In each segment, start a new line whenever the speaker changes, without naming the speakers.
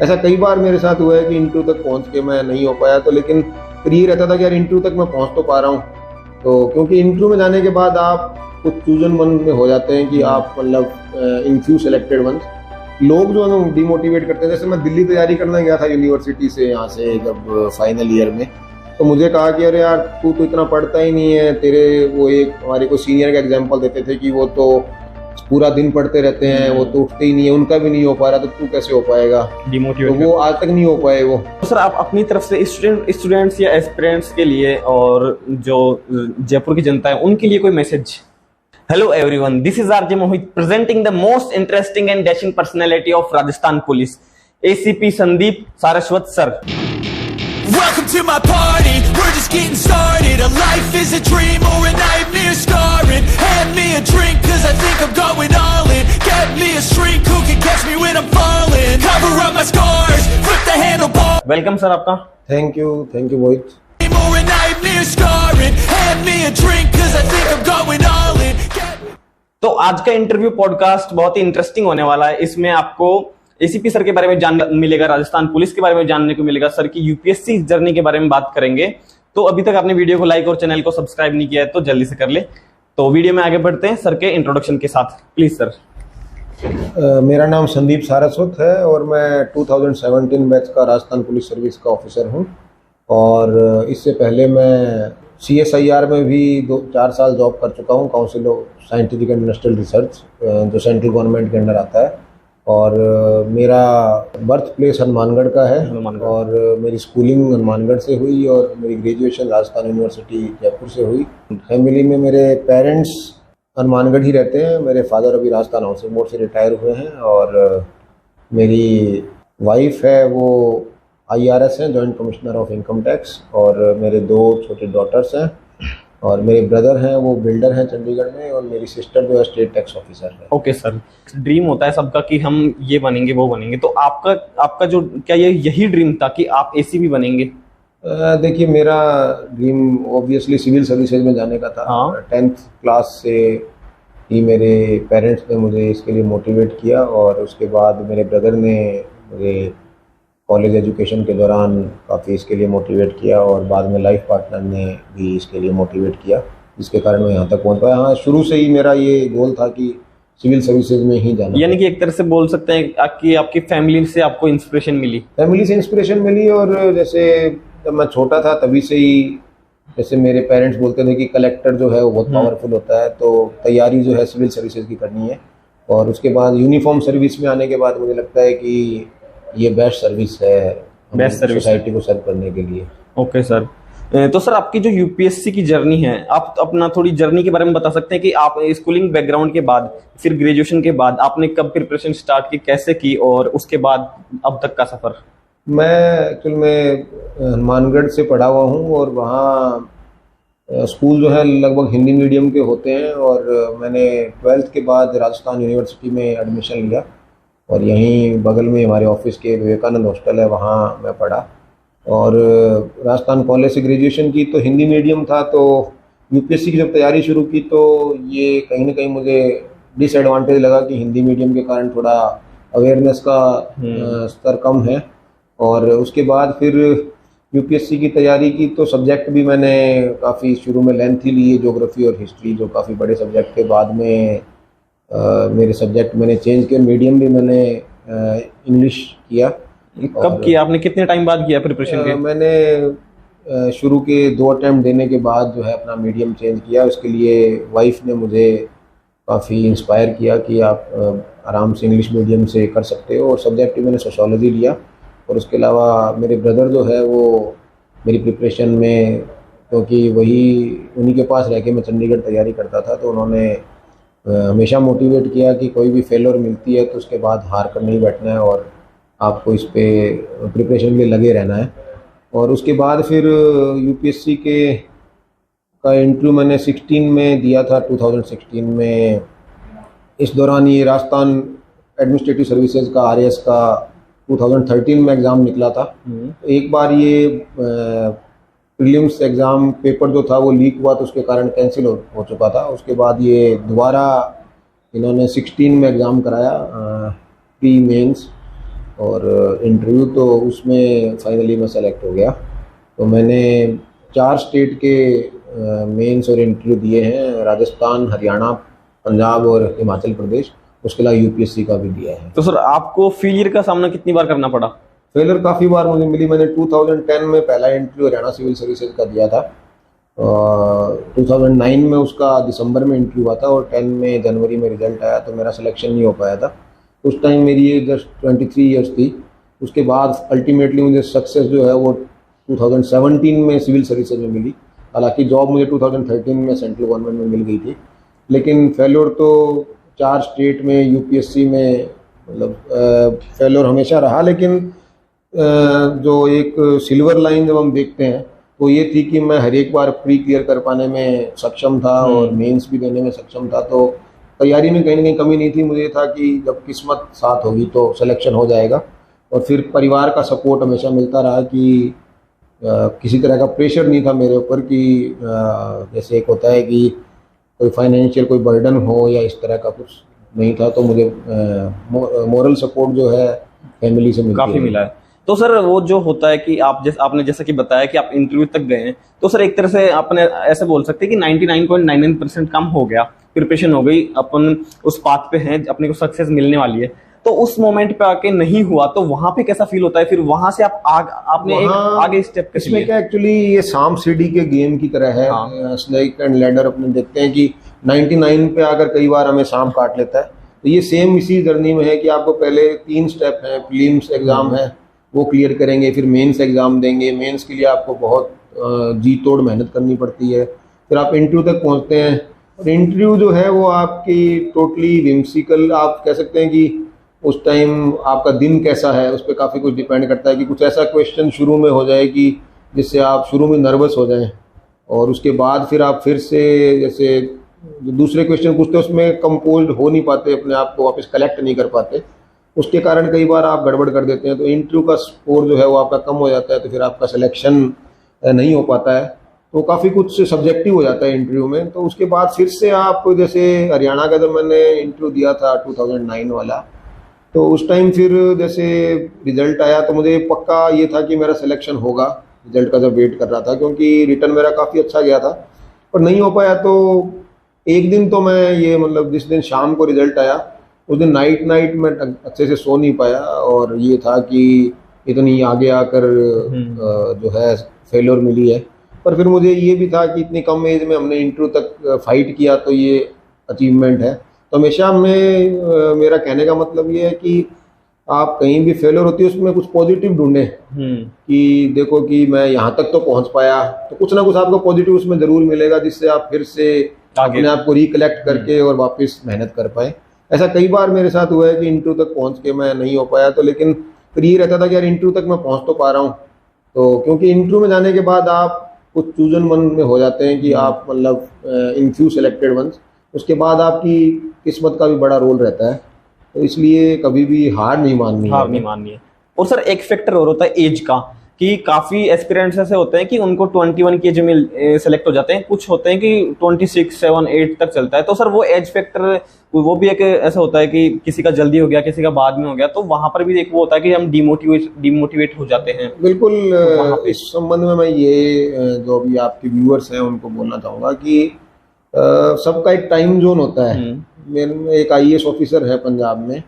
ऐसा कई बार मेरे साथ हुआ है कि इंटरव्यू तक पहुंच के मैं नहीं हो पाया, तो लेकिन फिर ये रहता था कि यार इंटरव्यू तक मैं पहुंच तो पा रहा हूँ। तो क्योंकि इंटरव्यू में जाने के बाद आप कुछ चूजन वन में हो जाते हैं कि आप मतलब इन फ्यू सिलेक्टेड वंस, लोग जो है डिमोटिवेट करते हैं। जैसे मैं दिल्ली तैयारी करने गया था यूनिवर्सिटी से, यहाँ से जब फाइनल ईयर में, तो मुझे कहा कि अरे यार तू तो इतना पढ़ता ही नहीं है, तेरे वो एक हमारे को सीनियर का एग्जांपल देते थे कि वो तो पूरा दिन पढ़ते रहते हैं, वो तो उठते ही नहीं है, उनका भी नहीं हो पा रहा, तो तू कैसे हो पाएगा, डिमोटिवेट। तो वो आज तक नहीं हो पाए वो।
तो सर आप अपनी तरफ से स्टूडेंट्स या एस्पिरेंट्स के लिए और जो जयपुर की जनता है उनके लिए कोई message? Hello everyone, this is RJ Mohit presenting the most interesting and dashing personality of Rajasthan Police, ACP Sandeep Saraswat sir.
Welcome to my party, we're just getting started. A life is a dream or a nightmare scarring. Hand me a drink cause I think I'm going all in. Get me a shrink who can catch me when I'm falling. Cover up my scars, flip the handlebar.
Welcome sir आपका।
Thank you Mohit.
Or a nightmare scarring. Hand me a drink cause I think I'm going all in.
तो आज का interview podcast बहुत ही interesting होने वाला है। इसमें आपको एसीपी सर के बारे में जानने मिलेगा, राजस्थान पुलिस के बारे में जानने को मिलेगा, सर की यूपीएससी जर्नी के बारे में बात करेंगे। तो अभी तक आपने वीडियो को लाइक और चैनल को सब्सक्राइब नहीं किया है तो जल्दी से कर ले। तो वीडियो में आगे बढ़ते हैं सर के इंट्रोडक्शन के साथ, प्लीज सर।
मेरा नाम संदीप सारस्वत है और मैं 2017 बैच का राजस्थान पुलिस सर्विस का ऑफिसर हूँ। और इससे पहले मैं CSIR में भी 4 साल जॉब कर चुका हूँ, council of scientific and industrial research, जो सेंट्रल गवर्नमेंट के अंडर आता है। और मेरा बर्थ प्लेस हनुमानगढ़ का है और मेरी स्कूलिंग हनुमानगढ़ से हुई और मेरी ग्रेजुएशन राजस्थान यूनिवर्सिटी जयपुर से हुई। फैमिली में मेरे पेरेंट्स हनुमानगढ़ ही रहते हैं। मेरे फादर अभी राजस्थान हाउसिंग बोर्ड से रिटायर हुए हैं और मेरी वाइफ है वो IRS हैं, joint commissioner of income tax. और मेरे 2 छोटे डॉटर्स हैं और मेरे ब्रदर हैं वो बिल्डर हैं चंडीगढ़ में, और मेरी सिस्टर जो है स्टेट टैक्स ऑफिसर है।
ओके सर, ड्रीम होता है सबका कि हम ये बनेंगे वो बनेंगे, तो आपका जो क्या यही ड्रीम था कि आप ACP बनेंगे?
देखिए मेरा ड्रीम ऑब्वियसली सिविल सर्विसेज में जाने का था। हाँ। 10th क्लास से ही मेरे पेरेंट्स ने मुझे इसके लिए मोटिवेट किया और उसके बाद मेरे ब्रदर ने मुझे कॉलेज एजुकेशन के दौरान काफ़ी इसके लिए मोटिवेट किया और बाद में लाइफ पार्टनर ने भी इसके लिए मोटिवेट किया, जिसके कारण मैं यहाँ तक पहुँच पाया। हाँ, शुरू से ही मेरा ये गोल था कि सिविल सर्विसेज में ही जाना।
यानी कि एक तरह से बोल सकते हैं कि आपकी फैमिली से आपको इंस्पिरेशन मिली?
फैमिली से इंस्पिरेशन मिली। और जैसे जब मैं छोटा था तभी से ही जैसे मेरे पेरेंट्स बोलते थे कि कलेक्टर जो है वो बहुत पावरफुल होता है, तो तैयारी जो है सिविल सर्विसेज की करनी है। और उसके बाद यूनिफॉर्म सर्विस में आने के बाद मुझे लगता है कि ये बेस्ट सर्विस है, बेस्ट सर्विस सोसाइटी को सर्व करने के लिए।
ओके सर, तो सर आपकी जो यूपीएससी की जर्नी है, आप अपना थोड़ी जर्नी के बारे में बता सकते हैं कि आप स्कूलिंग बैकग्राउंड के बाद फिर ग्रेजुएशन के बाद आपने कब प्रिपरेशन स्टार्ट की, कैसे की और उसके बाद अब तक का सफर?
मैं एक्चुअल में हनुमानगढ़ से पढ़ा हुआ हूँ और वहाँ स्कूल जो है लगभग हिंदी मीडियम के होते हैं। और मैंने 12th के बाद राजस्थान यूनिवर्सिटी में एडमिशन लिया और यहीं बगल में हमारे ऑफिस के विवेकानंद हॉस्टल है, वहाँ मैं पढ़ा। और राजस्थान कॉलेज से ग्रेजुएशन की तो हिंदी मीडियम था, तो यूपीएससी की जब तैयारी शुरू की तो ये कहीं ना कहीं मुझे डिसएडवांटेज लगा कि हिंदी मीडियम के कारण थोड़ा अवेयरनेस का स्तर कम है। और उसके बाद फिर यूपीएससी की तैयारी की तो सब्जेक्ट भी मैंने काफ़ी शुरू में लेंथी लिए, ज्योग्राफी और हिस्ट्री, जो काफ़ी बड़े सब्जेक्ट थे। बाद में मेरे सब्जेक्ट मैंने चेंज किया, मीडियम भी मैंने इंग्लिश किया।
कब किया आपने, कितने टाइम बाद किया प्रिपरेशन के?
मैंने शुरू के 2 अटेम्प्ट देने के बाद जो है अपना मीडियम चेंज किया। उसके लिए वाइफ ने मुझे काफ़ी इंस्पायर किया कि आप आराम से इंग्लिश मीडियम से कर सकते हो। और सब्जेक्ट मैंने सोशियोलॉजी लिया। और उसके अलावा मेरे ब्रदर जो है वो मेरी प्रिपरेशन में, क्योंकि उन्हीं के पास रह के मैं चंडीगढ़ तैयारी करता था, तो उन्होंने हमेशा मोटिवेट किया कि कोई भी फेलियर मिलती है तो उसके बाद हार कर नहीं बैठना है और आपको इस पे प्रिपरेशन के लिए लगे रहना है। और उसके बाद फिर यूपीएससी का इंटरव्यू मैंने 16 में दिया था, 2016 में। इस दौरान ये राजस्थान एडमिनिस्ट्रेटिव सर्विसेज का RAS का 2013 में एग्ज़ाम निकला था। एक बार ये प्रीलिम्स एग्ज़ाम पेपर जो था वो लीक हुआ तो उसके कारण कैंसिल हो चुका था। उसके बाद ये दोबारा इन्होंने 16 में एग्ज़ाम कराया, प्री मेंस। और इंटरव्यू तो उसमें फाइनली मैं सेलेक्ट हो गया। तो मैंने 4 स्टेट के मेंस और इंटरव्यू दिए हैं, राजस्थान, हरियाणा, पंजाब और हिमाचल प्रदेश। उसके अलावा यूपीएससी का भी दिया है।
तो सर आपको फेलियर का सामना कितनी बार करना पड़ा?
फेलियर काफ़ी बार मुझे मिली। मैंने 2010 में पहला इंटरव्यू हरियाणा सिविल सर्विसेज का दिया था। 2009 में उसका दिसंबर में इंटरव्यू हुआ था और 10 में जनवरी में रिजल्ट आया, तो मेरा सिलेक्शन नहीं हो पाया था। उस टाइम मेरी एज जस्ट 23 ईयर्स थी। उसके बाद अल्टीमेटली मुझे सक्सेस जो है वो 2017 में सिविल सर्विसेज में मिली। हालांकि जॉब मुझे 2013 में सेंट्रल गवर्नमेंट में मिल गई थी, लेकिन फेल्योर तो 4 स्टेट में यूपीएससी में मतलब फेल्योर हमेशा रहा। लेकिन जो एक सिल्वर लाइन जब हम देखते हैं तो ये थी कि मैं हर एक बार प्री क्लियर कर पाने में सक्षम था और मेंस भी देने में सक्षम था। तो तैयारी में कहीं ना कहीं कमी नहीं थी। मुझे था कि जब किस्मत साथ होगी तो सिलेक्शन हो जाएगा। और फिर परिवार का सपोर्ट हमेशा मिलता रहा कि किसी तरह का प्रेशर नहीं था मेरे ऊपर कि जैसे एक होता है कि कोई फाइनेंशियल कोई बर्डन हो या इस तरह का कुछ नहीं था। तो मुझे मोरल सपोर्ट जो है फैमिली से
काफी मिला है। तो सर वो जो होता है कि आपने जैसा कि बताया कि आप इंटरव्यू तक गए हैं, तो सर एक तरह से आपने ऐसे बोल सकते हैं कि 99.99% काम हो गया, प्रिपरेशन हो गई, अपन उस पाथ पे हैं, अपने को सक्सेस मिलने वाली है। तो उस मोमेंट पे आके नहीं हुआ तो वहां पे कैसा फील होता है? फिर वहां से आप आपने एक आगे स्टेप कैसे लिया?
इसमें क्या एक्चुअली ये सांप सीढ़ी के गेम की तरह है। हाँ। स्नेक एंड लैडर अपने देखते हैं कि 99 पे आकर कई बार हमें सांप काट लेता है। तो ये सेम इसी जर्नी में है कि आपको पहले 3 स्टेप है। प्रीलिम्स एग्जाम है, वो क्लियर करेंगे, फिर मेंस एग्जाम देंगे। मेंस के लिए आपको बहुत जी तोड़ मेहनत करनी पड़ती है। फिर आप इंटरव्यू तक पहुंचते हैं और इंटरव्यू जो है वो आपकी टोटली विम्सिकल, आप कह सकते हैं कि उस टाइम आपका दिन कैसा है उस पर काफ़ी कुछ डिपेंड करता है कि कुछ ऐसा क्वेश्चन शुरू में हो जाए कि जिससे आप शुरू में नर्वस हो जाएं और उसके बाद फिर आप फिर से जैसे जो दूसरे क्वेश्चन पूछते हैं उसमें कंपोज्ड हो नहीं पाते, अपने आप को वापस कलेक्ट नहीं कर पाते। उसके कारण कई बार आप गड़बड़ कर देते हैं तो इंटरव्यू का स्कोर जो है वो आपका कम हो जाता है, तो फिर आपका सिलेक्शन नहीं हो पाता है। तो काफ़ी कुछ सब्जेक्टिव हो जाता है इंटरव्यू में। तो उसके बाद फिर से आप जैसे हरियाणा का जब मैंने इंटरव्यू दिया था 2009 वाला, तो उस टाइम फिर जैसे रिजल्ट आया तो मुझे पक्का ये था कि मेरा सिलेक्शन होगा। रिजल्ट का जब वेट कर रहा था क्योंकि रिटर्न मेरा काफ़ी अच्छा गया था, पर नहीं हो पाया। तो एक दिन तो मैं ये मतलब जिस दिन शाम को रिजल्ट आया उस दिन नाइट में अच्छे से सो नहीं पाया और ये था कि इतनी आगे आकर जो है फेल्योर मिली है। पर फिर मुझे ये भी था कि इतनी कम एज में हमने इंटरव्यू तक फाइट किया तो ये अचीवमेंट है। तो हमेशा मेरा कहने का मतलब ये है कि आप कहीं भी फेलियर होती है उसमें कुछ पॉजिटिव ढूंढें कि देखो कि मैं यहाँ तक तो पहुँच पाया, तो कुछ ना कुछ आपको पॉजिटिव उसमें ज़रूर मिलेगा जिससे आप फिर से अपने आप को रिकलेक्ट करके और वापस मेहनत कर पाए। ऐसा कई बार मेरे साथ हुआ है कि इंटरव्यू तक पहुँच के मैं नहीं हो पाया, तो लेकिन फिर ये रहता था कि यार इंटरव्यू तक मैं पहुँच तो पा रहा हूँ। तो क्योंकि इंटरव्यू में जाने के बाद आप कुछ चूजन मन में हो जाते हैं कि आप मतलब इन फ्यू सेलेक्टेड वंस, उसके बाद आपकी किस्मत का भी बड़ा रोल रहता है। तो इसलिए कभी भी हार नहीं माननी है।
और सर एक फैक्टर और होता है एज का, कि काफी एस्पिरेंट्स ऐसे होते हैं कि उनको 21 की एज में सेलेक्ट हो जाते हैं, कुछ होते हैं कि 26, 7, 8 तक चलता है। तो सर वो एज फैक्टर वो भी एक ऐसा होता है कि किसी का जल्दी हो गया, किसी का बाद में हो गया, तो वहां पर भी एक वो होता है कि हम डिमोटिवेट हो जाते हैं।
बिल्कुल। इस संबंध में मैं ये जो भी आपके व्यूअर्स हैं उनको बोलना चाहूँगा कि सबका एक टाइम जोन होता है। मेरे एक IAS ऑफिसर है पंजाब में,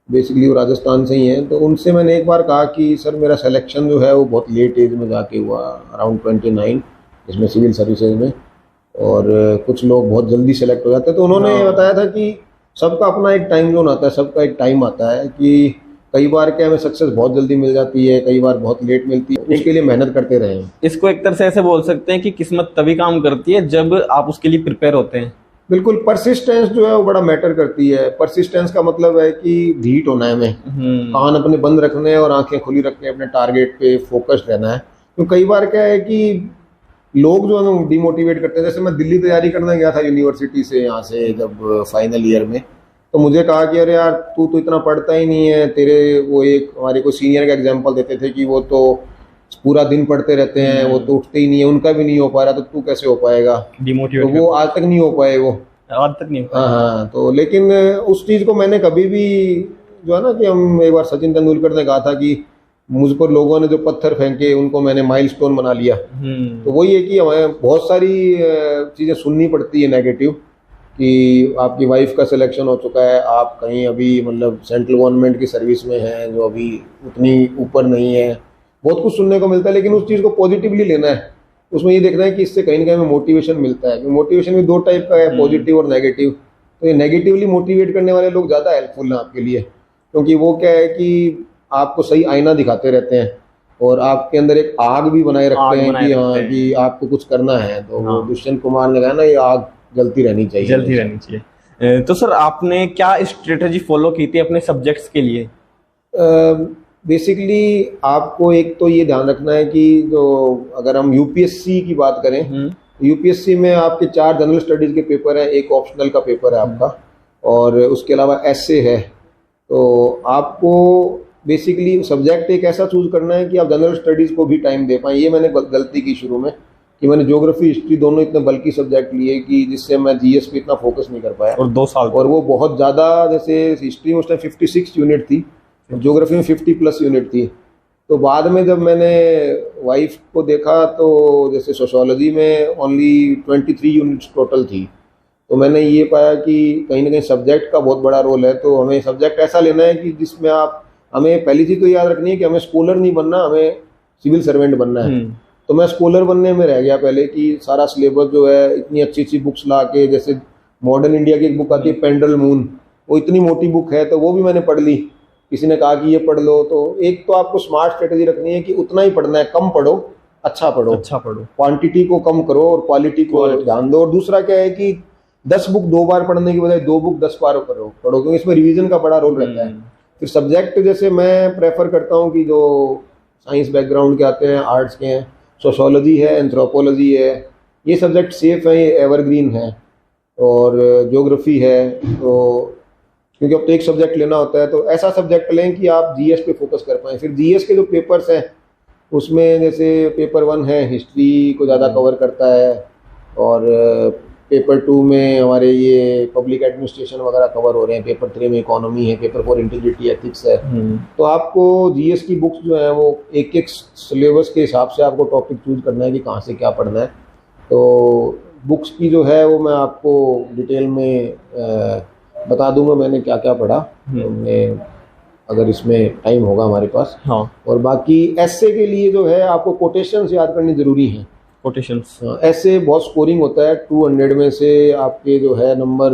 बेसिकली वो राजस्थान से ही हैं। तो उनसे मैंने एक बार कहा कि सर मेरा सिलेक्शन जो है वो बहुत लेट एज में जाके हुआ, अराउंड 29, इसमें सिविल सर्विसेज में, और कुछ लोग बहुत जल्दी सेलेक्ट हो जाते हैं। तो उन्होंने बताया था कि सबका अपना एक टाइम जोन आता है, सबका एक टाइम आता है कि कई बार क्या हमें सक्सेस बहुत जल्दी मिल जाती है, कई बार बहुत लेट मिलती है, उसके लिए मेहनत करते रहें।
इसको एक तरह से ऐसे बोल सकते हैं कि किस्मत तभी काम करती है जब आप उसके लिए प्रिपेयर होते हैं।
बिल्कुल। परसिस्टेंस जो है वो बड़ा मैटर करती है। परसिस्टेंस का मतलब है कि ढीठ होना है, हमें कान अपने बंद रखने हैं और आंखें खुली रखने, अपने टारगेट पे फोकस्ड रहना है। तो कई बार क्या है कि लोग जो है डिमोटिवेट करते हैं। जैसे मैं दिल्ली तैयारी करने गया था यूनिवर्सिटी से, यहाँ से जब फाइनल ईयर में, तो मुझे कहा कि अरे यार तू तो इतना पढ़ता ही नहीं है, तेरे वो एक हमारे को सीनियर का एग्जाम्पल देते थे कि वो तो पूरा दिन पढ़ते रहते हैं, वो तो उठते ही नहीं है, उनका भी नहीं हो पा रहा, तो तू कैसे हो पाएगा?
डिमोटिवेट।
तो वो आज तक नहीं हो पाए, वो
आज तक नहीं हो पाए।
हाँ। तो लेकिन उस चीज़ को मैंने कभी भी जो है ना कि हम एक बार सचिन तेंदुलकर ने कहा था कि मुझ पर लोगों ने जो पत्थर फेंके उनको मैंने माइलस्टोन बना लिया। तो वही है कि हमें बहुत सारी चीज़ें सुननी पड़ती है नेगेटिव, कि आपकी वाइफ का सिलेक्शन हो चुका है, आप कहीं अभी मतलब सेंट्रल गवर्नमेंट की सर्विस में हैं जो अभी उतनी ऊपर नहीं है, बहुत कुछ सुनने को मिलता है। लेकिन उस चीज़ को पॉजिटिवली लेना है, उसमें ये देखना है कि इससे कहीं ना कहीं मोटिवेशन मिलता है। मोटिवेशन भी दो टाइप का है, पॉजिटिव और नेगेटिव। तो ये नेगेटिवली मोटिवेट करने वाले लोग ज़्यादा हेल्पफुल हैं आपके लिए, क्योंकि वो क्या है कि आपको सही आईना दिखाते रहते हैं और आपके अंदर एक आग भी बनाए रखते हैं कि हाँ कि आपको कुछ करना है। तो दुष्यंत कुमार ने कहा ना, ये आग जलती रहनी चाहिए।
तो सर आपने क्या स्ट्रेटेजी फॉलो की थी अपने सब्जेक्ट्स के लिए?
बेसिकली आपको एक तो ये ध्यान रखना है कि जो अगर हम यूपीएससी की बात करें, यूपीएससी में आपके 4 जनरल स्टडीज के पेपर है, एक ऑप्शनल का पेपर है आपका, और उसके अलावा एसए है। तो आपको बेसिकली सब्जेक्ट एक ऐसा चूज करना है कि आप जनरल स्टडीज को भी टाइम दे पाएं। ये मैंने गलती की शुरू में कि मैंने ज्योग्राफी हिस्ट्री दोनों इतने बल्कि सब्जेक्ट लिए कि जिससे मैं जीएस पे इतना फोकस नहीं कर पाया,
और 2 साल
और वो बहुत ज़्यादा, जैसे हिस्ट्री में उस टाइम 56 यूनिट थी, ज्योग्राफी में 50+ यूनिट थी। तो बाद में जब मैंने वाइफ को देखा तो जैसे सोशियोलॉजी में ओनली 23 यूनिट्स टोटल थी, तो मैंने ये पाया कि कहीं ना कहीं सब्जेक्ट का बहुत बड़ा रोल है। तो हमें सब्जेक्ट ऐसा लेना है कि जिसमें हमें पहली चीज़ तो याद रखनी है कि हमें स्कॉलर नहीं बनना, हमें सिविल सर्वेंट बनना है। तो मैं स्कॉलर बनने में रह गया पहले कि सारा सिलेबस जो है इतनी अच्छी अच्छी बुक्स ला के, जैसे मॉडर्न इंडिया की एक बुक आती है पेंडल मून, वो इतनी मोटी बुक है तो वो भी मैंने पढ़ ली। किसी ने कहा कि ये पढ़ लो। तो एक तो आपको स्मार्ट स्ट्रेटेजी रखनी है कि उतना ही पढ़ना है, कम पढ़ो, अच्छा पढ़ो, क्वांटिटी को कम करो और क्वालिटी को ध्यान दो। और दूसरा क्या है कि 10 बुक 2 बार पढ़ने की बजाय 2 बुक 10 बार पढ़ो, क्योंकि इसमें रिवीजन का बड़ा रोल रहता है। फिर सब्जेक्ट जैसे मैं प्रेफर करता हूँ कि जो साइंस बैकग्राउंड के आते हैं, आर्ट्स के हैं, सोशियोलॉजी है, एंथ्रोपोलॉजी है, ये सब्जेक्ट सेफ है, ये एवरग्रीन है। और ज्योग्राफी है, तो क्योंकि अब तो एक सब्जेक्ट लेना होता है, तो ऐसा सब्जेक्ट लें कि आप जीएस पे फोकस कर पाएँ। फिर जीएस के जो पेपर्स हैं उसमें जैसे पेपर 1 है, हिस्ट्री को ज़्यादा कवर करता है, और पेपर 2 में हमारे ये पब्लिक एडमिनिस्ट्रेशन वगैरह कवर हो रहे हैं, पेपर 3 में इकोनॉमी है, पेपर 4 इंटीग्रिटी एथिक्स है। तो आपको जीएस की बुक्स जो है वो एक एक सिलेबस के हिसाब से आपको टॉपिक चूज करना है कि कहाँ से क्या पढ़ना है। तो बुक्स की जो है वो मैं आपको डिटेल में बता दूंगा मैंने क्या क्या पढ़ा, हमने अगर इसमें टाइम होगा हमारे पास। और बाकी एसे के लिए जो है आपको कोटेशंस याद करनी जरूरी है।
कोटेशंस
ऐसे बहुत स्कोरिंग होता है, 200 में से आपके जो है नंबर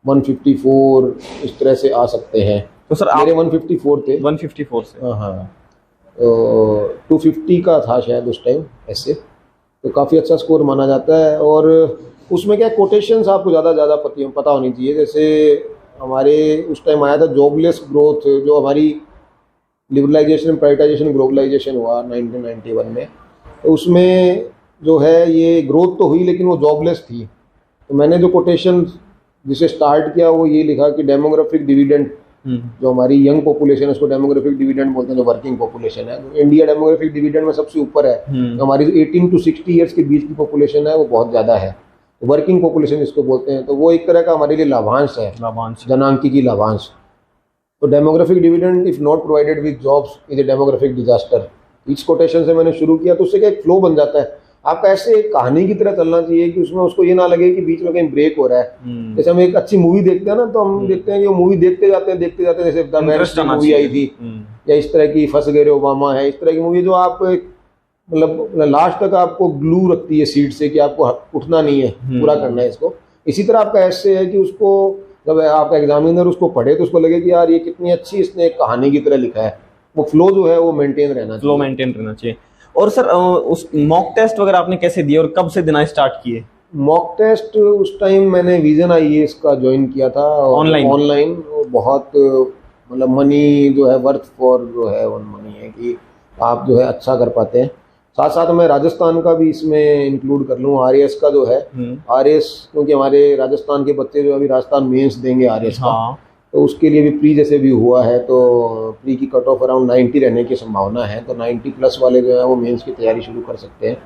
154 इस तरह से आ सकते हैं।
तो सर
मेरे 154 थे।
154 से
हाँ, तो 250 का था शायद उस टाइम ऐसे, तो काफ़ी अच्छा स्कोर माना जाता है। और उसमें क्या कोटेशंस आपको ज़्यादा पता होनी चाहिए। जैसे हमारे उस टाइम आया था जॉबलेस ग्रोथ, जो हमारी लिबरलाइजेशन, प्राइवेटाइजेशन, ग्लोबलाइजेशन हुआ 1991 में, तो उसमें जो है ये ग्रोथ तो हुई लेकिन वो जॉबलेस थी। तो मैंने जो कोटेशन जिसे स्टार्ट किया वो ये लिखा कि डेमोग्राफिक डिविडेंड, जो हमारी यंग पॉपुलेशन है उसको डेमोग्राफिक डिविडेंड बोलते हैं, जो वर्किंग पॉपुलेशन है। तो इंडिया डेमोग्राफिक डिविडेंड में सबसे ऊपर है। तो हमारी जो 18 to 60 ईयर्स के बीच की पॉपुलेशन है वो बहुत ज़्यादा है, वर्किंग पॉपुलेशन इसको बोलते हैं। तो वो एक तरह का हमारे लिए लाभांश है, जनांकिकी लाभांश। तो demographic dividend if not provided with jobs is a demographic disaster. इस कोटेशन से मैंने शुरू किया, तो उससे क्या एक फ्लो बन जाता है। आपका ऐसे एक कहानी की तरह चलना चाहिए कि उसमें उसको ये ना लगे कि बीच में कहीं ब्रेक हो रहा है। जैसे हम एक अच्छी मूवी देखते हैं ना, तो हम देखते हैं कि वो मूवी देखते जाते हैं, जैसे द मैन मूवी आई थी, या इस तरह की फंस गए ओबामा है, इस तरह की मूवी जो आप मतलब लास्ट तक आपको ग्लू रखती है सीट से कि आपको उठना नहीं है, पूरा करना है इसको। इसी तरह आपका ऐसे है कि उसको जब आपका एग्जामिनर उसको पढ़े तो उसको लगे कि यार ये कितनी अच्छी इसने एक कहानी की तरह लिखा है। वो फ्लो जो है वो मेंटेन रहना चाहिए।
और सर उस मॉक टेस्ट वगैरह आपने कैसे दिए और कब से देना स्टार्ट किए?
मॉक टेस्ट उस टाइम मैंने विजन आईएएस का ज्वाइन किया था ऑनलाइन। बहुत मतलब मनी जो है वर्थ फॉर जो है वन मनी है कि आप जो है अच्छा कर पाते हैं। साथ साथ मैं राजस्थान का भी इसमें इंक्लूड कर लूँ, आरएएस का जो है आरएएस, क्योंकि हमारे राजस्थान के बच्चे जो अभी राजस्थान मेंस देंगे आरएएस का, तो उसके लिए भी प्री जैसे भी हुआ है, तो प्री की कट ऑफ अराउंड 90 रहने की संभावना है। तो 90+ वाले जो है वो मेंस की तैयारी शुरू कर सकते हैं।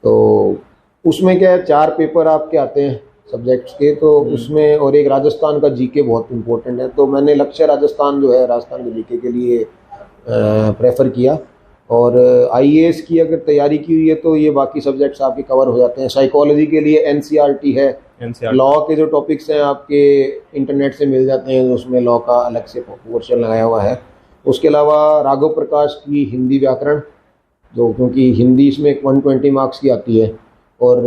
तो उसमें क्या है 4 पेपर आपके आते हैं, सब्जेक्ट्स के, तो उसमें और एक राजस्थान का जीके बहुत इम्पोर्टेंट है, तो मैंने लक्ष्य राजस्थान जो है राजस्थान के जीके के लिए प्रेफर किया। और आईएएस की अगर तैयारी की हुई है तो ये बाकी सब्जेक्ट्स आपके कवर हो जाते हैं। साइकोलॉजी के लिए एनसीईआरटी है, लॉ के जो टॉपिक्स हैं आपके इंटरनेट से मिल जाते हैं, उसमें लॉ का अलग से पोर्शन लगाया हुआ है। उसके अलावा राघव प्रकाश की हिंदी व्याकरण, जो क्योंकि हिंदी इसमें 120 मार्क्स की आती है, और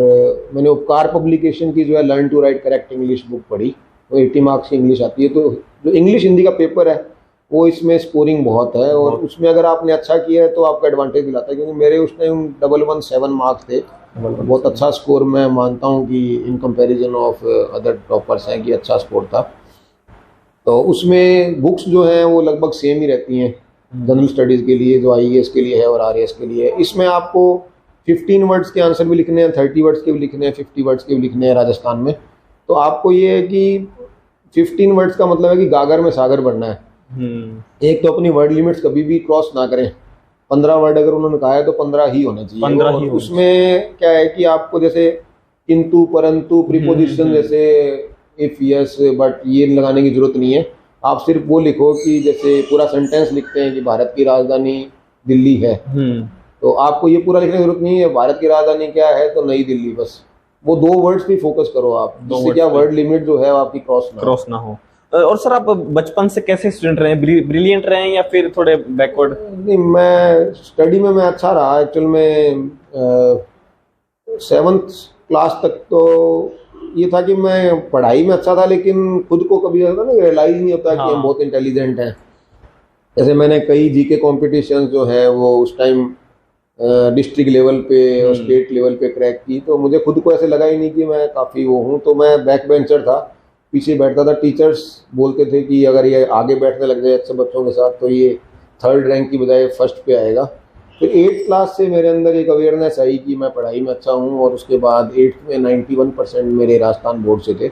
मैंने उपकार पब्लिकेशन की जो है learn to write correct English book पढ़ी, वो 80 मार्क्स की इंग्लिश आती है। तो जो इंग्लिश हिंदी का पेपर है वो इसमें स्कोरिंग बहुत है, और उसमें अगर आपने अच्छा किया है तो आपका एडवांटेज दिलाता है, क्योंकि मेरे उस टाइम 117 मार्क्स थे, बहुत अच्छा स्कोर मैं मानता हूँ कि in comparison of other toppers हैं कि अच्छा स्कोर था। तो उसमें बुक्स जो हैं वो लगभग सेम ही रहती हैं जनरल स्टडीज़ के लिए, जो आईएएस के लिए है और आरएएस के लिए। इसमें आपको 15 वर्ड्स के आंसर भी लिखने हैं, 30 वर्ड्स के भी लिखने हैं, 50 वर्ड्स के भी लिखने हैं राजस्थान में। तो आपको ये है कि 15 वर्ड्स का मतलब है कि गागर में सागर बनना है। एक तो अपनी वर्ड लिमिट्स कभी भी क्रॉस ना करें। 15 वर्ड अगर उन्होंने कहा है तो 15 ही होने चाहिए।
15 ही
उसमें क्या है कि आपको जैसे किंतु, परंतु, प्रीपोजिशन जैसे इफ, यस, बट ये लगाने की जरूरत नहीं है। आप सिर्फ वो लिखो कि जैसे पूरा सेंटेंस लिखते हैं कि भारत की राजधानी दिल्ली है, तो आपको ये पूरा लिखने की जरूरत नहीं है भारत की राजधानी क्या है, तो नई दिल्ली। बस वो 2 वर्ड्स पे फोकस करो आप, जिससे क्या वर्ड लिमिट जो है आपकी क्रॉस ना हो।
और सर आप बचपन से कैसे स्टूडेंट रहे हैं, ब्रिलियंट रहे हैं या फिर थोड़े बैकवर्ड?
नहीं, मैं स्टडी में मैं अच्छा रहा। एक्चुअल में 7th क्लास तक तो ये था कि मैं पढ़ाई में अच्छा था, लेकिन खुद को कभी ऐसा ना रियलाइज नहीं होता कि हम बहुत इंटेलिजेंट हैं। जैसे मैंने कई जीके कॉम्पिटिशन जो है वो उस टाइम डिस्ट्रिक्ट लेवल पे और स्टेट लेवल पे क्रैक की, तो मुझे खुद को ऐसे लगा ही नहीं कि मैं काफ़ी वो हूँ। तो मैं बैक बेंचर था, पीछे बैठता था। टीचर्स बोलते थे कि अगर ये आगे बैठने लग जाए अच्छे बच्चों के साथ तो ये 3rd रैंक की बजाय 1st पे आएगा। फिर 8th क्लास से मेरे अंदर एक अवेयरनेस आई कि मैं पढ़ाई में अच्छा हूँ, और उसके बाद 8th में 91% मेरे राजस्थान बोर्ड से थे।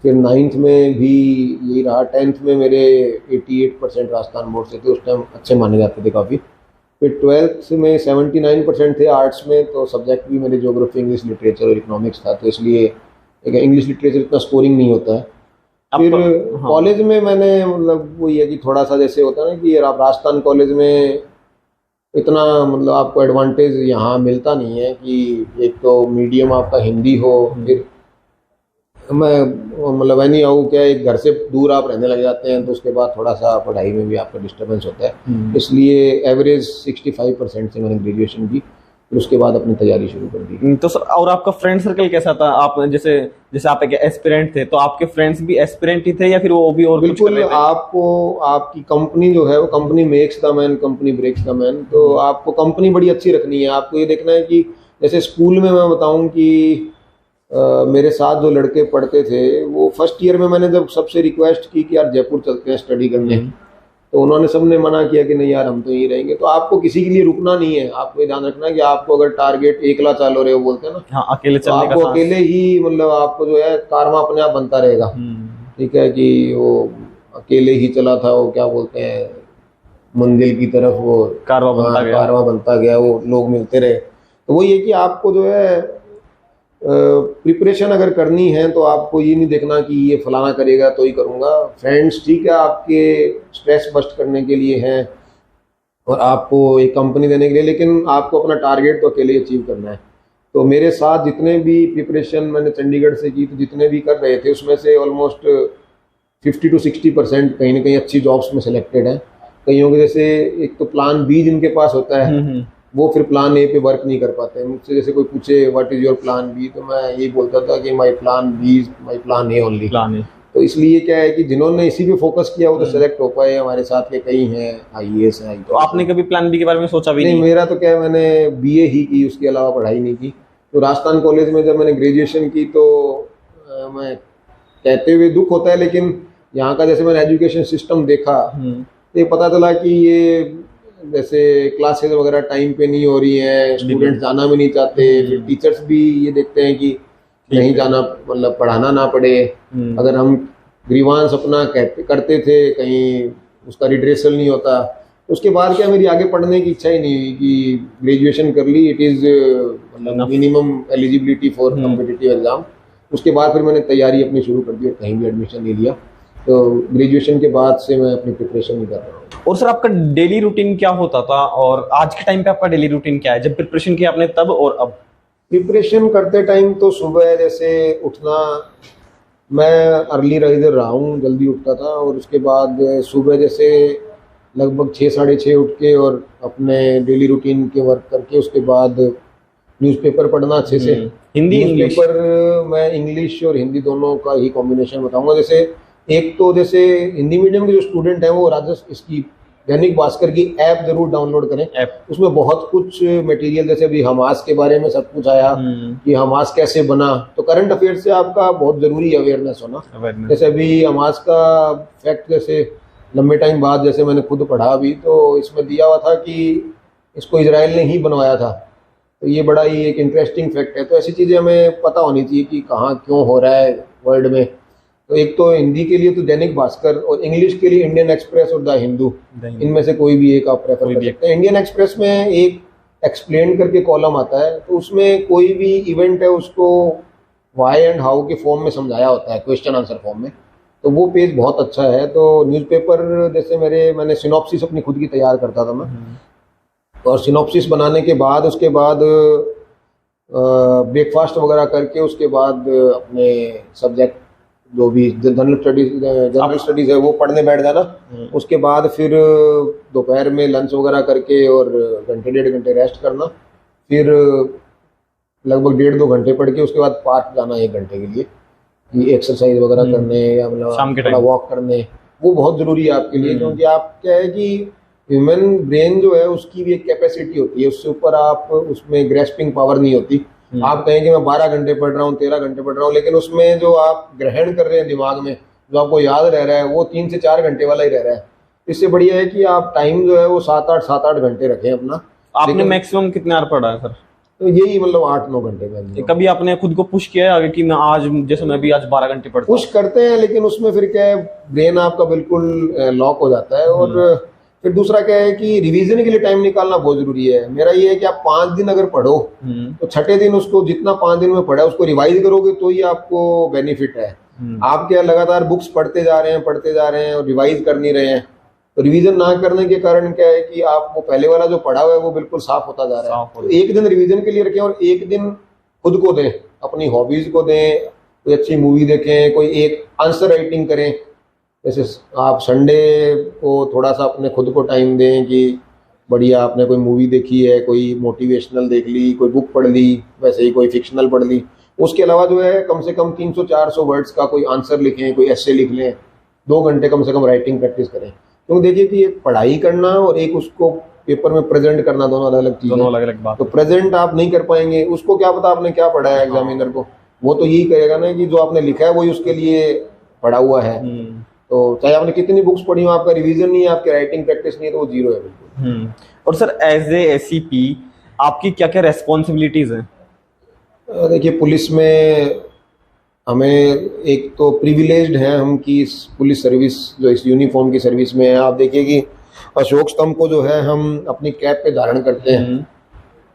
फिर 9th में भी यही रहा। 10th में मेरे 88% राजस्थान बोर्ड से थे, उस टाइम अच्छे माने जाते थे काफ़ी। फिर 12th में 79% थे आर्ट्स में, तो सब्जेक्ट भी मेरे ज्योग्राफी, इंग्लिश लिटरेचर और इकोनॉमिक्स था, तो इसलिए इंग्लिश लिटरेचर इतना स्कोरिंग नहीं होता है। फिर कॉलेज में मैंने मतलब वो ये कि थोड़ा सा जैसे होता है ना कि आप राजस्थान कॉलेज में इतना मतलब आपको एडवांटेज यहाँ मिलता नहीं है कि एक तो मीडियम आपका हिंदी हो, फिर मैं मतलब एनी हाउ क्या एक घर से दूर आप रहने लग जाते हैं, तो उसके बाद थोड़ा सा पढ़ाई में भी आपका डिस्टर्बेंस होता है। इसलिए एवरेज 65% से मैंने ग्रेजुएशन की, फिर उसके बाद अपनी तैयारी शुरू कर दी।
तो सर और आपका फ्रेंड सर्कल कैसा था? आप जैसे आप एक एस्पिरेंट थे, तो आपके फ्रेंड्स भी एस्पिरेंट ही थे या फिर वो भी और
बिल्कुल कुछ कर रहे थे? आपको आपकी कंपनी जो है वो company makes the man, company breaks the man. तो आपको कंपनी बड़ी अच्छी रखनी है। आपको ये देखना है कि जैसे स्कूल में मैं बताऊं कि मेरे साथ जो लड़के पढ़ते थे वो 1st ईयर में मैंने जब सबसे रिक्वेस्ट की कि यार जयपुर चलते हैं स्टडी करने, तो उन्होंने सबने मना किया कि नहीं यार हम तो यहीं रहेंगे। तो आपको किसी के लिए रुकना नहीं है। आपको ये ध्यान रखना है कि आपको अगर टारगेट एकला चालो रहे हो बोलते हैं ना,
हाँ, अकेले
तो आपको अकेले ही मतलब आपको जो है कारवां अपने आप बनता रहेगा। ठीक है कि वो अकेले ही चला था, वो क्या बोलते हैं मंजिल की तरफ वो कारवां बनता गया, वो लोग मिलते रहे। तो वो ये कि आपको जो है प्रिपरेशन अगर करनी है तो आपको ये नहीं देखना कि ये फलाना करेगा तो ही करूँगा। फ्रेंड्स ठीक है आपके स्ट्रेस बस्ट करने के लिए हैं और आपको एक कंपनी देने के लिए, लेकिन आपको अपना टारगेट तो अकेले अचीव करना है। तो मेरे साथ जितने भी प्रिपरेशन मैंने चंडीगढ़ से की, तो जितने भी कर रहे थे उसमें से ऑलमोस्ट 50 to 60% कहीं ना कहीं अच्छी जॉब्स में सिलेक्टेड है। कईयों के जैसे एक तो प्लान बी जिनके पास होता है वो फिर प्लान ए पे वर्क नहीं कर पाते। मुझसे जैसे कोई पूछे what is your plan B, तो मैं यही बोलता था कि my plan B is my plan A only. तो इसलिए क्या है कि जिन्होंने इसी पे फोकस किया वो तो सेलेक्ट हो पाए। हमारे साथ के कई हैं आईएएस हैं।
तो आपने कभी प्लान बी के बारे में सोचा भी नहीं?
मेरा तो क्या है, मैंने बीए ही की, उसके अलावा पढ़ाई नहीं की। तो राजस्थान कॉलेज में जब मैंने ग्रेजुएशन की तो मैं कहते हुए दुख होता है, लेकिन यहाँ का जैसे मैंने एजुकेशन सिस्टम देखा तो ये पता चला कि ये जैसे क्लासेस वगैरह टाइम पे नहीं हो रही हैं, स्टूडेंट्स जाना भी नहीं चाहते, फिर टीचर्स भी ये देखते हैं कि नहीं जाना, मतलब पढ़ाना ना पड़े। अगर हम ग्रीवांस अपना करते थे कहीं उसका रिड्रेसल नहीं होता। उसके बाद क्या मेरी आगे पढ़ने की इच्छा ही नहीं हुई कि ग्रेजुएशन कर ली, इट इज़ मतलब minimum eligibility for competitive exam. उसके बाद फिर मैंने तैयारी अपनी शुरू कर दी और कहीं भी एडमिशन ले लिया। तो ग्रेजुएशन के बाद से मैं अपनी प्रिपरेशन ही कर रहा हूँ।
और सर आपका डेली रूटीन क्या होता था और आज के टाइम पे आपका डेली रूटीन क्या है, जब प्रिपरेशन किया आपने तब और अब?
प्रिपरेशन करते टाइम तो सुबह जैसे उठना, मैं अर्ली राइजर रहा हूँ, जल्दी उठता था। और उसके बाद सुबह जैसे लगभग 6 साढ़े 6 उठ के और अपने डेली रूटीन के वर्क करके उसके बाद न्यूज़पेपर पढ़ना अच्छे से।
हिंदी इंग्लिश?
न्यूज़पेपर मैं इंग्लिश और हिंदी दोनों का ही कॉम्बिनेशन बताऊंगा। जैसे एक तो जैसे हिंदी मीडियम के जो स्टूडेंट हैं वो इसकी दैनिक भास्कर की ऐप जरूर डाउनलोड करें। उसमें बहुत कुछ मटेरियल, जैसे अभी हमास के बारे में सब कुछ आया कि हमास कैसे बना, तो करंट अफेयर से आपका बहुत जरूरी अवेयरनेस होना। जैसे अभी हमास का फैक्ट जैसे लंबे टाइम बाद जैसे मैंने खुद पढ़ा अभी, तो इसमें दिया हुआ था कि इसको इजराइल ने ही बनवाया था। तो ये बड़ा ही एक इंटरेस्टिंग फैक्ट है। तो ऐसी चीज़ें हमें पता होनी चाहिए कि कहाँ क्यों हो रहा है वर्ल्ड में। तो एक तो हिंदी के लिए तो दैनिक भास्कर, और इंग्लिश के लिए इंडियन एक्सप्रेस और द हिंदू, इनमें से कोई भी एक आप प्रेफर कर सकते हैं। इंडियन एक्सप्रेस में एक एक्सप्लेन करके कॉलम आता है, तो उसमें कोई भी इवेंट है उसको वाई एंड हाउ के फॉर्म में समझाया होता है, क्वेश्चन आंसर फॉर्म में। तो वो पेज बहुत अच्छा है। तो न्यूज़पेपर जैसे मैंने सिनॉप्सिस अपनी खुद की तैयार करता था मैं, और सिनॉप्सिस बनाने के बाद उसके बाद ब्रेकफास्ट वगैरह करके उसके बाद अपने सब्जेक्ट जो भी जनरल स्टडीज है वो पढ़ने बैठ जाना। उसके बाद फिर दोपहर में लंच वगैरह करके और घंटे 1.5 घंटे रेस्ट करना, फिर लगभग 1.5-2 घंटे पढ़ के उसके बाद पार्क जाना 1 घंटे के लिए कि एक्सरसाइज वगैरह करने या मतलब थोड़ा वॉक करने। वो बहुत जरूरी है आपके लिए, क्योंकि आप क्या है कि ह्यूमन ब्रेन जो है उसकी भी एक कैपेसिटी होती है, उससे ऊपर आप उसमें ग्रेस्पिंग पावर नहीं होती। आप कहें कि मैं 12 घंटे पढ़ रहा हूँ, 13 घंटे पढ़ रहा हूँ, लेकिन उसमें जो आप ग्रहण कर रहे हैं दिमाग में, जो आपको याद रह रहा है वो 3 से 4 घंटे वाला ही रह रहा है। इससे बढ़िया है कि आप टाइम जो है वो 7-8 घंटे रखें अपना।
आपने मैक्सिमम कितने आवर पढ़ा है सर?
तो यही मतलब 8-9 घंटे में।
कभी आपने खुद को पुश किया है आगे कि मैं आज, जैसे मैं भी आज 12 घंटे पढ़ता हूँ?
पुश करते हैं, लेकिन उसमें फिर क्या है, ब्रेन आपका बिल्कुल लॉक हो जाता है। और फिर दूसरा क्या है कि रिवीजन के लिए टाइम निकालना बहुत जरूरी है। मेरा ये है कि आप 5 दिन अगर पढ़ो तो छठे दिन उसको जितना 5 दिन में पढ़ा उसको रिवाइज करोगे तो ही आपको बेनिफिट है। आप क्या लगातार बुक्स पढ़ते जा रहे हैं और रिवाइज कर नहीं रहे हैं, तो रिवीजन ना करने के कारण क्या है कि आप वो पहले वाला जो पढ़ा हुआ है वो बिल्कुल साफ होता जा रहा है। तो 1 दिन रिवीजन के लिए रखें और 1 दिन खुद को दें, अपनी हॉबीज को दें, कोई अच्छी मूवी देखें, कोई एक आंसर राइटिंग करें। जैसे आप संडे को थोड़ा सा अपने खुद को टाइम दें कि बढ़िया आपने कोई मूवी देखी है, कोई मोटिवेशनल देख ली, कोई बुक पढ़ ली, वैसे ही कोई फिक्शनल पढ़ ली। उसके अलावा जो है कम से कम 300-400 वर्ड्स का कोई आंसर लिखें, कोई एस्से लिख लें। 2 घंटे कम से कम राइटिंग प्रैक्टिस करें। क्योंकि देखिए कि एक पढ़ाई करना और एक उसको पेपर में प्रेजेंट करना दोनों अलग अलग चीजें,
दोनों अलग अलग बात।
तो प्रेजेंट आप नहीं कर पाएंगे, उसको क्या पता आपने क्या पढ़ा है एग्जामिनर को, वो तो यही करेगा ना कि जो आपने लिखा है वही उसके लिए पढ़ा हुआ है। तो चाहे आपने कितनी बुक्स पढ़ी हो, आपका रिवीजन नहीं है, आपकी राइटिंग प्रैक्टिस नहीं है, तो वो जीरो है बिल्कुल।
और सर एज ए एसीपी आपकी क्या क्या रेस्पॉन्सिबिलिटीज हैं?
देखिए पुलिस में हमें एक तो प्रिविलेज्ड है हम कि इस पुलिस सर्विस जो इस यूनिफॉर्म की सर्विस में है। आप देखिए कि अशोक स्तंभ को जो है हम अपनी कैप पे धारण करते हैं।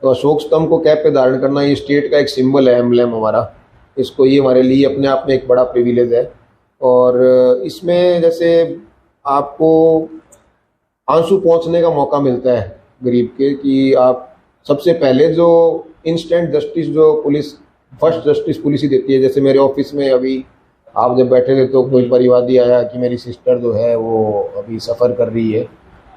तो अशोक स्तंभ को कैप पे धारण करना ये स्टेट का एक सिंबल है, एम्बलम हमारा। इसको ये हमारे लिए अपने आप में एक बड़ा प्रिविलेज है। और इसमें जैसे आपको आंसू पहुंचने का मौका मिलता है गरीब के, कि आप सबसे पहले जो इंस्टेंट जस्टिस जो पुलिस, फर्स्ट जस्टिस पुलिस ही देती है। जैसे मेरे ऑफिस में अभी आप जब बैठे थे तो कोई परिवादी आया कि मेरी सिस्टर जो है वो अभी सफ़र कर रही है,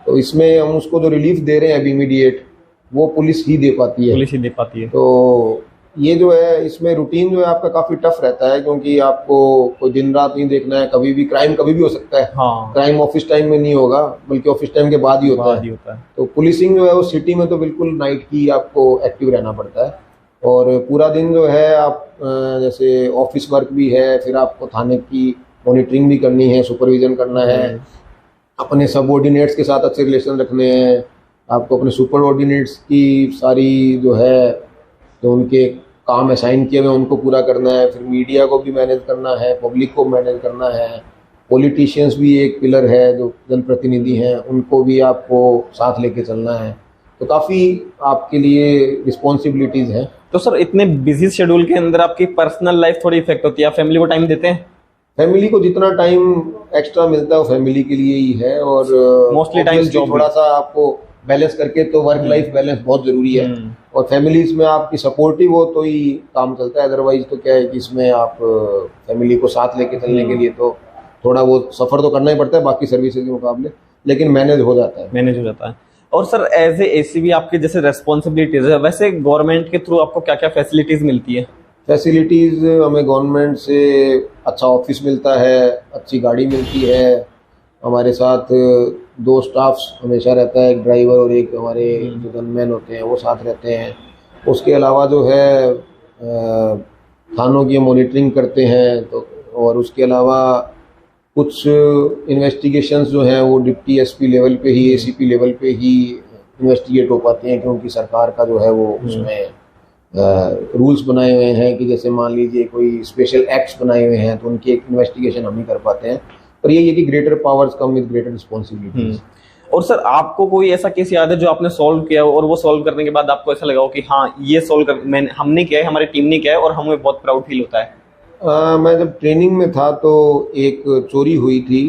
तो इसमें हम उसको जो रिलीफ दे रहे हैं अभी इमीडिएट, वो पुलिस ही दे पाती है। तो ये जो है इसमें रूटीन जो है आपका काफ़ी टफ रहता है, क्योंकि आपको कोई दिन रात नहीं देखना है। कभी भी क्राइम कभी भी हो सकता है। क्राइम ऑफिस टाइम में नहीं होगा, बल्कि ऑफिस टाइम के बाद ही होता है। तो पुलिसिंग जो है वो सिटी में तो बिल्कुल नाइट की आपको एक्टिव रहना पड़ता है। और पूरा दिन जो है आप जैसे ऑफिस वर्क भी है, फिर आपको थाने की मॉनिटरिंग भी करनी है, सुपरविजन करना है, अपने सबऑर्डिनेट्स के साथ अच्छे रिलेशन रखने हैं, आपको अपने सुपरऑर्डिनेट्स की सारी जो है जो उनके काम असाइन किए हुए उनको पूरा करना है, फिर मीडिया को भी मैनेज करना है, पब्लिक को मैनेज करना है, पॉलिटिशियंस भी एक पिलर है जो जनप्रतिनिधि हैं, उनको भी आपको साथ लेके चलना है। तो काफ़ी आपके लिए रिस्पॉन्सिबिलिटीज़ हैं।
तो सर इतने बिजी शेड्यूल के अंदर आपकी पर्सनल लाइफ थोड़ी इफेक्ट होती है, आप फैमिली को टाइम देते हैं?
फैमिली को जितना टाइम एक्स्ट्रा मिलता है वो फैमिली के लिए ही है, और
मोस्टली टाइम जॉब
थोड़ा सा आपको बैलेंस करके, तो वर्क लाइफ बैलेंस बहुत जरूरी है। और फैमिलीज में आपकी सपोर्टिव हो तो ही काम चलता है, अदरवाइज तो क्या है कि इसमें आप फैमिली को साथ लेके चलने के लिए तो थोड़ा वो सफर तो करना ही पड़ता है बाकी सर्विसेज के मुकाबले, लेकिन मैनेज हो जाता है।
और सर एज ए एसीपी आपकी जैसे रेस्पॉन्सिबिलिटीज है, वैसे गवर्नमेंट के थ्रू आपको क्या क्या फैसिलिटीज मिलती है?
फैसिलिटीज़ हमें गवर्नमेंट से अच्छा ऑफिस मिलता है, अच्छी गाड़ी मिलती है, हमारे साथ 2 स्टाफ्स हमेशा रहता है, एक ड्राइवर और एक हमारे जो गनमैन होते हैं वो साथ रहते हैं। उसके अलावा जो है थानों की मॉनिटरिंग करते हैं, तो और उसके अलावा कुछ इन्वेस्टिगेशंस जो हैं वो डिप्टी एसपी लेवल पे ही, एसीपी लेवल पे ही इन्वेस्टिगेट हो पाते हैं, क्योंकि सरकार का जो है वो उसमें रूल्स बनाए हुए हैं कि जैसे मान लीजिए कोई स्पेशल एक्ट्स बनाए हुए हैं तो उनकी एक इन्वेस्टिगेशन हम ही कर पाते हैं। पर यही है कि greater powers come with greater responsibilities.
और सर आपको कोई ऐसा केस याद है जो आपने सॉल्व किया हो और वो सॉल्व करने के बाद आपको ऐसा लगा हो कि हाँ ये सॉल्व कर हमने किया है, हमारी टीम ने किया है और हमें बहुत प्राउड फील होता है?
मैं जब ट्रेनिंग में था तो एक चोरी हुई थी।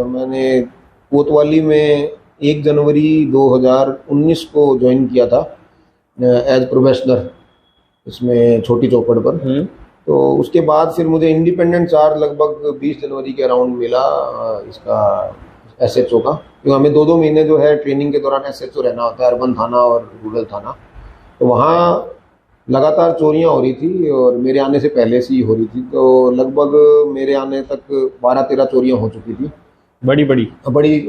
मैंने कोतवाली में 1 जनवरी 2019 को ज्वाइन किया था एज प्रोबेशनर, इसमें छोटी चौपड़ पर। तो उसके बाद फिर मुझे इंडिपेंडेंट चार्ज लगभग 20 जनवरी के अराउंड मिला इसका एसएचओ का, क्योंकि हमें 2-2 महीने जो है ट्रेनिंग के दौरान एसएचओ रहना होता है, अर्बन थाना और रूरल थाना। तो वहाँ लगातार चोरियां हो रही थी और मेरे आने से पहले से ही हो रही थी, तो लगभग मेरे आने तक 12-13 चोरियां हो चुकी थी। बड़ी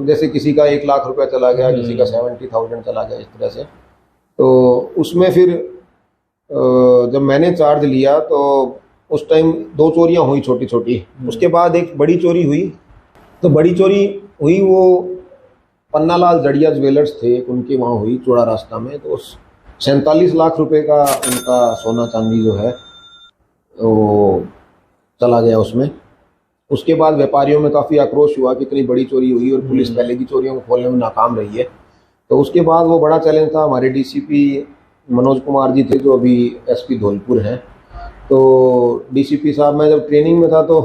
जैसे किसी का 1 लाख रुपया चला गया, किसी का 70,000 चला गया, इस तरह से। तो उसमें फिर जब मैंने चार्ज लिया तो उस टाइम 2 चोरियां हुई छोटी छोटी। उसके बाद एक बड़ी चोरी हुई। तो बड़ी चोरी हुई वो पन्नालाल जड़िया ज्वेलर्स थे, उनके वहाँ हुई चौड़ा रास्ता में। तो 47 लाख रुपए का उनका सोना चांदी जो है वो चला गया उसमें। उसके बाद व्यापारियों में काफ़ी आक्रोश हुआ कि इतनी बड़ी चोरी हुई और पुलिस पहले की चोरियों को खोलने में नाकाम रही है। तो उसके बाद वो बड़ा चैलेंज था। हमारे डीसीपी मनोज कुमार जी थे जो अभी एसपी धौलपुर हैं। तो डीसीपी साहब, मैं जब ट्रेनिंग में था तो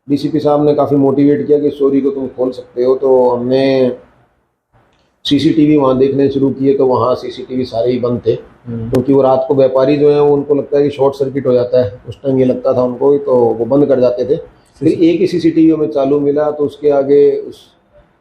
डीसीपी साहब ने काफ़ी मोटिवेट किया कि चोरी को तुम खोल सकते हो। तो हमने सीसीटीवी वहाँ देखने शुरू किए, तो वहाँ सीसीटीवी सारे ही बंद थे, क्योंकि वो रात को व्यापारी जो है उनको लगता है कि शॉर्ट सर्किट हो जाता है, उस टाइम ये लगता था उनको, तो वो बंद कर जाते थे। फिर एक ही सीसीटीवी में चालू मिला, तो उसके आगे उस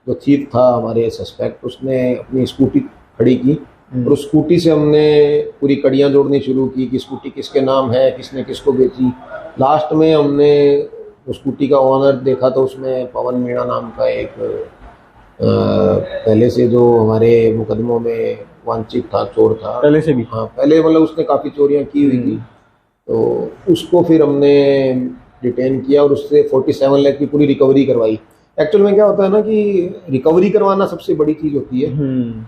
जो थीफ था हमारे सस्पेक्ट, उसने अपनी स्कूटी खड़ी की और उस स्कूटी से हमने पूरी कड़ियाँ जोड़नी शुरू की कि स्कूटी किसके नाम है, किसने किसको बेची। लास्ट में हमने उस स्कूटी का ओनर देखा तो उसमें पवन मीणा नाम का एक पहले से जो हमारे मुकदमों में वांछित था, चोर था
पहले से भी।
हाँ, पहले मतलब उसने काफ़ी चोरियां की हुई थी। तो उसको फिर हमने डिटेन किया और उससे 47 लाख की पूरी रिकवरी करवाई। एक्चुअल में क्या होता है ना कि रिकवरी करवाना सबसे बड़ी चीज़ होती है।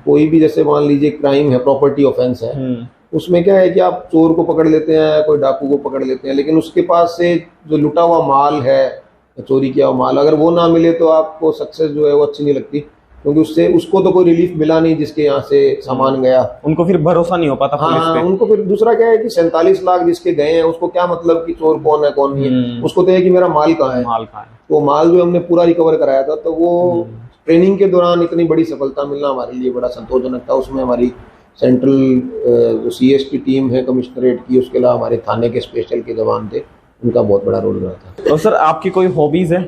कोई भी जैसे मान लीजिए क्राइम है, प्रॉपर्टी ऑफेंस है, उसमें क्या है कि आप चोर को पकड़ लेते हैं, कोई डाकू को पकड़ लेते हैं, लेकिन उसके पास से जो लुटा हुआ माल है, चोरी किया हुआ माल, अगर वो ना मिले तो आपको सक्सेस जो है वो अच्छी नहीं लगती, क्योंकि उससे उसको तो कोई रिलीफ मिला नहीं जिसके यहाँ से सामान गया।
उनको फिर भरोसा नहीं हो पाता पुलिस पे।
उनको फिर दूसरा क्या है कि 47 लाख जिसके गए हैं उसको क्या मतलब कि चोर कौन है कौन नहीं है, उसको तो है कि मेरा माल कहाँ है। तो माल जो हमने पूरा रिकवर कराया था, तो वो ट्रेनिंग के दौरान इतनी बड़ी सफलता मिलना हमारे लिए बड़ा संतोषजनक था। उसमें हमारी सेंट्रल जो सीएसपी टीम है कमिश्नरेट की, उसके अलावा हमारे थाने के स्पेशल के जवान थे, उनका बहुत बड़ा रोल रहा था।
तो सर आपकी कोई हॉबीज है?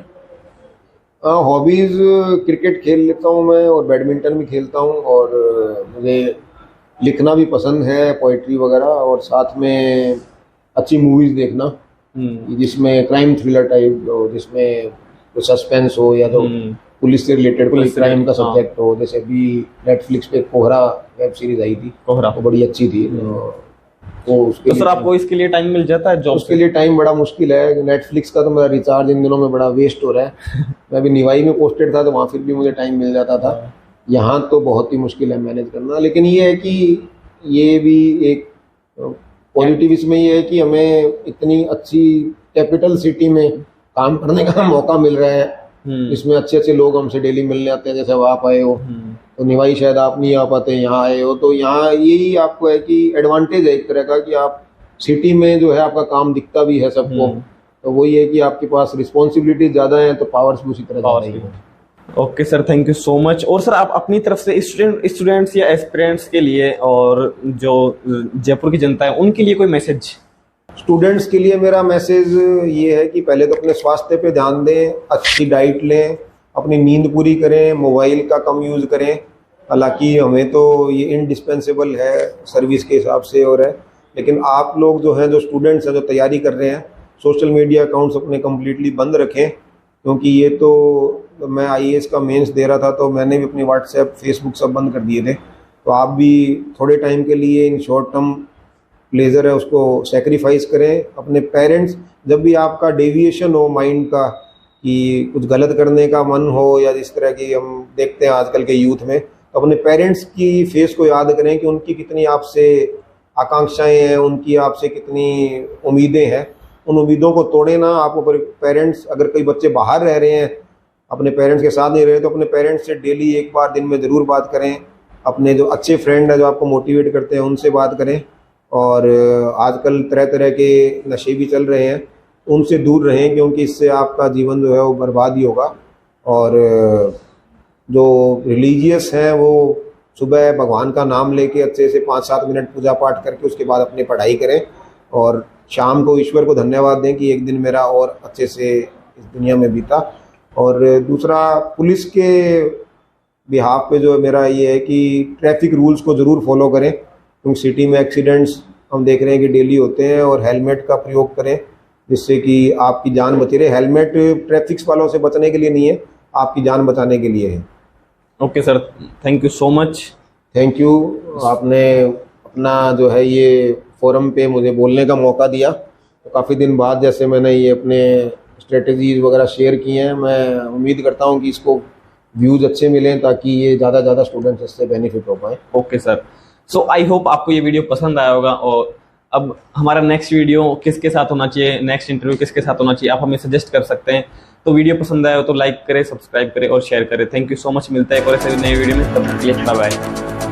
हॉबीज क्रिकेट खेल लेता हूँ मैं और बैडमिंटन भी खेलता हूँ, और मुझे लिखना भी पसंद है, पोइट्री वगैरह, और साथ में अच्छी मूवीज देखना जिसमें क्राइम थ्रिलर टाइप हो, जिसमें सस्पेंस हो या तो पुलिस से रिलेटेड कोई क्राइम का सब्जेक्ट हो। जैसे अभी नेटफ्लिक्स पे कोहरा वेब सीरीज आई थी, कोहरा, वो बड़ी अच्छी थी। तो उसके
सर आपको इसके लिए टाइम मिल जाता है? जॉब
उसके लिए टाइम बड़ा मुश्किल है। नेटफ्लिक्स का तो मेरा रिचार्ज इन दिनों में बड़ा वेस्ट हो रहा है। मैं अभी निवाई में पोस्टेड था तो वहाँ फिर भी मुझे टाइम मिल जाता था, यहाँ तो बहुत ही मुश्किल है मैनेज करना। लेकिन ये है कि ये भी एक पॉजिटिव इसमें ये है कि हमें इतनी अच्छी कैपिटल सिटी में काम करने का मौका मिल रहा है, इसमें अच्छे अच्छे लोग हमसे डेली मिलने आते हैं, जैसे अब आप आए हो, तो निवाई शायद आप नहीं आ पाते, यहाँ आए हो, तो यहाँ यही आपको है कि एडवांटेज है एक तरह का कि आप सिटी में जो है आपका काम दिखता भी है सबको, तो वही है कि आपके पास रिस्पॉन्सिबिलिटी ज़्यादा है तो पावर्स भी उसी तरह ज़्यादा ही है।
Okay sir, thank you so much. और सर आप अपनी तरफ से स्टूडेंट्स या एस्पिरेंट्स के लिए और जो जयपुर की जनता है उनके लिए कोई मैसेज?
स्टूडेंट्स के लिए मेरा मैसेज ये है कि पहले तो अपने स्वास्थ्य पे ध्यान दें, अच्छी डाइट लें, अपनी नींद पूरी करें, मोबाइल का कम यूज़ करें। हालांकि हमें तो ये इनडिस्पेंसेबल है सर्विस के हिसाब से और है, लेकिन आप लोग जो हैं, जो स्टूडेंट्स हैं, जो तैयारी कर रहे हैं, सोशल मीडिया अकाउंट्स अपने कम्प्लीटली बंद रखें, क्योंकि ये तो मैं IAS का मेंस दे रहा था तो मैंने भी अपनी व्हाट्सएप, फेसबुक सब बंद कर दिए थे। तो आप भी थोड़े टाइम के लिए इन शॉर्ट टर्म प्लेजर है उसको सेक्रीफाइस करें। अपने पेरेंट्स, जब भी आपका डेविएशन हो माइंड का कि कुछ गलत करने का मन हो या जिस तरह की हम देखते हैं आजकल के यूथ में, तो अपने पेरेंट्स की फेस को याद करें कि उनकी कितनी आपसे आकांक्षाएं हैं, उनकी आपसे कितनी उम्मीदें हैं। उन उम्मीदों को तोड़े ना। आप पेरेंट्स, अगर कई बच्चे बाहर रह रहे हैं, अपने पेरेंट्स के साथ नहीं रहे, तो अपने पेरेंट्स से डेली एक बार दिन में ज़रूर बात करें। अपने जो अच्छे फ्रेंड हैं जो आपको मोटिवेट करते हैं उनसे बात करें। और आजकल तरह तरह के नशे भी चल रहे हैं, उनसे दूर रहें, क्योंकि इससे आपका जीवन जो है वो बर्बाद ही होगा। और जो रिलीजियस हैं वो सुबह भगवान का नाम लेके अच्छे से 5-7 मिनट पूजा पाठ करके उसके बाद अपनी पढ़ाई करें, और शाम को ईश्वर को धन्यवाद दें कि एक दिन मेरा और अच्छे से इस दुनिया में बीता। और दूसरा, पुलिस के बिहाफ पे जो मेरा ये है कि ट्रैफिक रूल्स को ज़रूर फॉलो करें, क्योंकि सिटी में एक्सीडेंट्स हम देख रहे हैं कि डेली होते हैं। और हेलमेट का प्रयोग करें जिससे कि आपकी जान बची रहे। हेलमेट ट्रैफिक वालों से बचने के लिए नहीं है, आपकी जान बचाने के लिए है।
Okay sir, thank you so much.
Thank you, आपने अपना जो है ये फोरम पे मुझे बोलने का मौका दिया। तो काफ़ी दिन बाद जैसे मैंने ये अपने स्ट्रेटजीज वगैरह शेयर किए हैं, मैं उम्मीद करता हूँ कि इसको व्यूज़ अच्छे मिलें ताकि ये ज़्यादा ज़्यादा स्टूडेंट्स इससे बेनिफिट हो पाए।
Okay sir, so I hope आपको ये वीडियो पसंद आया होगा। और अब हमारा नेक्स्ट वीडियो किसके साथ होना चाहिए, नेक्स्ट इंटरव्यू किसके साथ होना चाहिए, आप हमें सजेस्ट कर सकते हैं। तो वीडियो पसंद आया हो तो लाइक करें, सब्सक्राइब करें और शेयर करें। Thank you so much. मिलता है एक और ऐसे नए वीडियो में, तब तक के लिए बाय बाय।